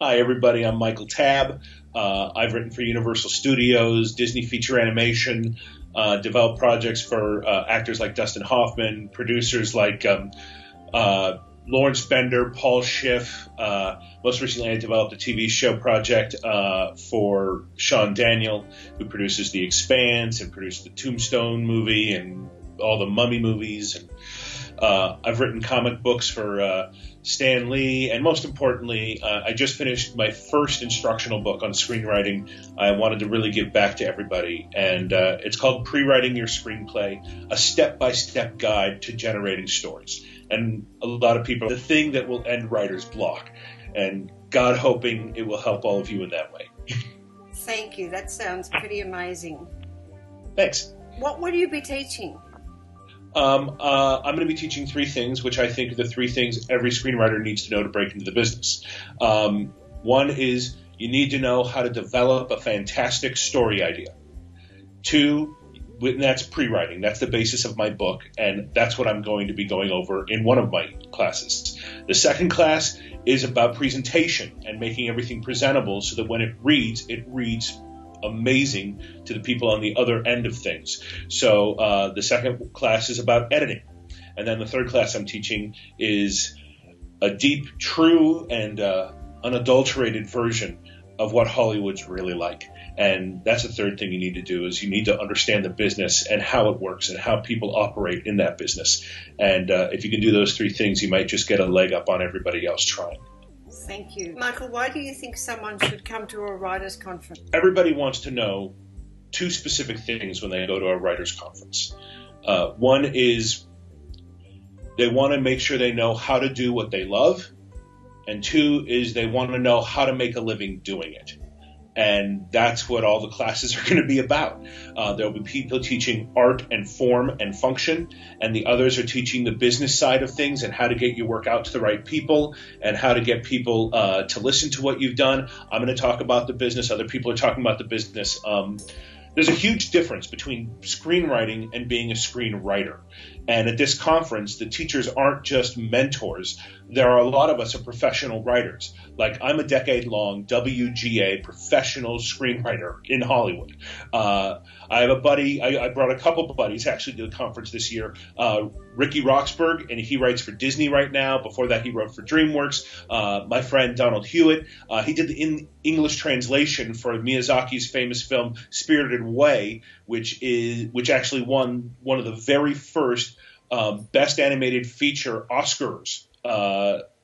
Hi, everybody. I'm Michael Tabb. I've written for Universal Studios, Disney Feature Animation, developed projects for actors like Dustin Hoffman, producers like Lawrence Bender, Paul Schiff. Most recently, I developed a TV show project for Sean Daniel, who produces The Expanse and produced the Tombstone movie and all the Mummy movies. And I've written comic books for Stan Lee, and most importantly, I just finished my first instructional book on screenwriting. I wanted to really give back to everybody, and it's called Prewriting Your Screenplay, a step-by-step guide to generating stories. And a lot of people, the thing that will end writer's block, and God hoping it will help all of you in that way. Thank you. That sounds pretty amazing. Thanks. What will you be teaching? I'm going to be teaching three things, which I think are the three things every screenwriter needs to know to break into the business. One is you need to know how to develop a fantastic story idea. Two, and that's pre-writing. That's the basis of my book, and that's what I'm going to be going over in one of my classes. The second class is about presentation and making everything presentable so that when it reads amazing to the people on the other end of things. So the second class is about editing. And then the third class I'm teaching is a deep, true, and unadulterated version of what Hollywood's really like. And that's the third thing you need to do, is you need to understand the business and how it works and how people operate in that business. And if you can do those three things, you might just get a leg up on everybody else trying. Thank you. Michael, why do you think someone should come to a writers' conference? Everybody wants to know two specific things when they go to a writers' conference. One is they want to make sure they know how to do what they love. And two is they want to know how to make a living doing it. And that's what all the classes are going to be about. There'll be people teaching art and form and function, and the others are teaching the business side of things and how to get your work out to the right people and how to get people to listen to what you've done. I'm going to talk about the business. Other people are talking about the business. There's a huge difference between screenwriting and being a screenwriter. And at this conference, the teachers aren't just mentors. There are a lot of us are professional writers. Like, I'm a decade-long WGA professional screenwriter in Hollywood. I have a buddy, I brought a couple buddies actually to the conference this year, Ricky Roxburgh, and he writes for Disney right now. Before that, he wrote for DreamWorks. My friend Donald Hewitt, he did the English translation for Miyazaki's famous film Spirited Away, which actually won one of the very first Best Animated Feature Oscars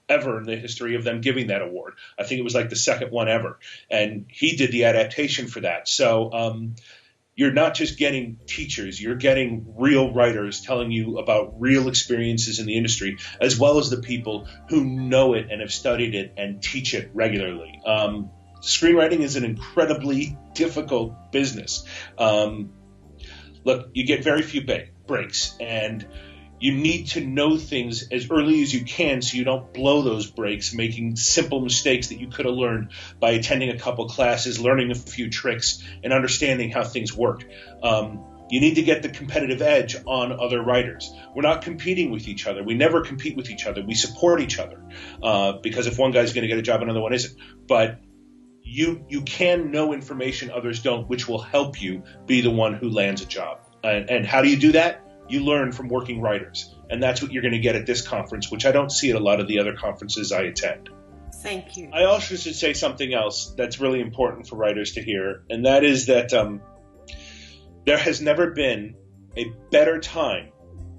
ever in the history of them giving that award. I think it was like the second one ever. And he did the adaptation for that. So you're not just getting teachers, you're getting real writers telling you about real experiences in the industry, as well as the people who know it and have studied it and teach it regularly. Screenwriting is an incredibly difficult business. Look, you get very few breaks, and you need to know things as early as you can so you don't blow those breaks, making simple mistakes that you could have learned by attending a couple classes, learning a few tricks, and understanding how things work. You need to get the competitive edge on other writers. We're not competing with each other. We never compete with each other. We support each other because if one guy's going to get a job, another one isn't. But you can know information others don't, which will help you be the one who lands a job. And how do you do that? You learn from working writers. And that's what you're going to get at this conference, which I don't see at a lot of the other conferences I attend. Thank you. I also should say something else that's really important for writers to hear, and that is that there has never been a better time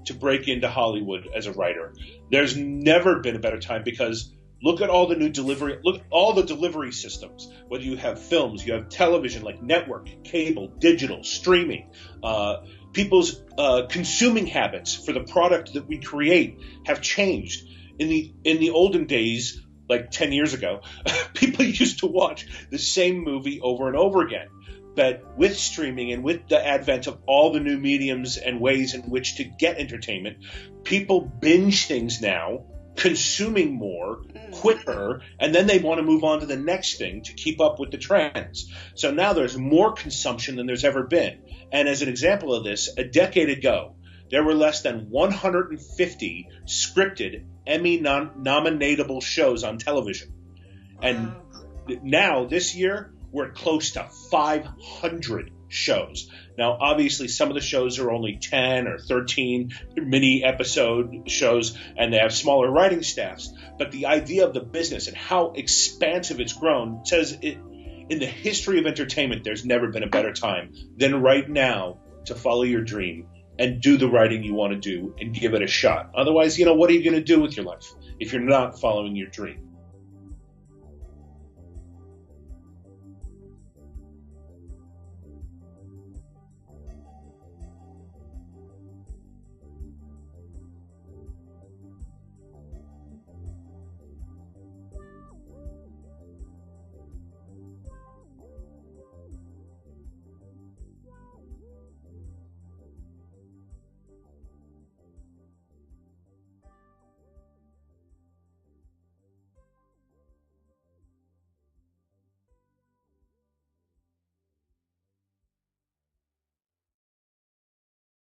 to break into Hollywood as a writer. There's never been a better time because look at all the new delivery, look at all the delivery systems, whether you have films, you have television like network, cable, digital, streaming. People's consuming habits for the product that we create have changed. In the olden days, like 10 years ago, people used to watch the same movie over and over again. But with streaming and with the advent of all the new mediums and ways in which to get entertainment, people binge things now, consuming more, quicker, and then they want to move on to the next thing to keep up with the trends. So now there's more consumption than there's ever been. And as an example of this, a decade ago, there were less than 150 scripted Emmy nominatable shows on television. And now this year we're close to 500 shows. Now, obviously, some of the shows are only 10 or 13 mini episode shows, and they have smaller writing staffs. But the idea of the business and how expansive it's grown says in the history of entertainment, there's never been a better time than right now to follow your dream and do the writing you want to do and give it a shot. Otherwise, what are you going to do with your life if you're not following your dream?